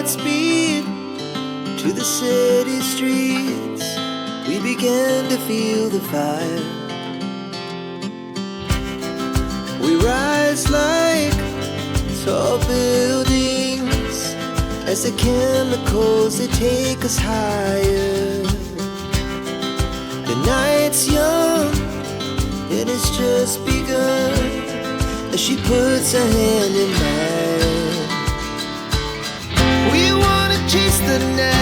Godspeed to the city streets. We began to feel the fire. We rise like tall buildings as the chemicals, they take us higher. The night's young, it has just begun as she puts her hand in mine. We wanna chase the night,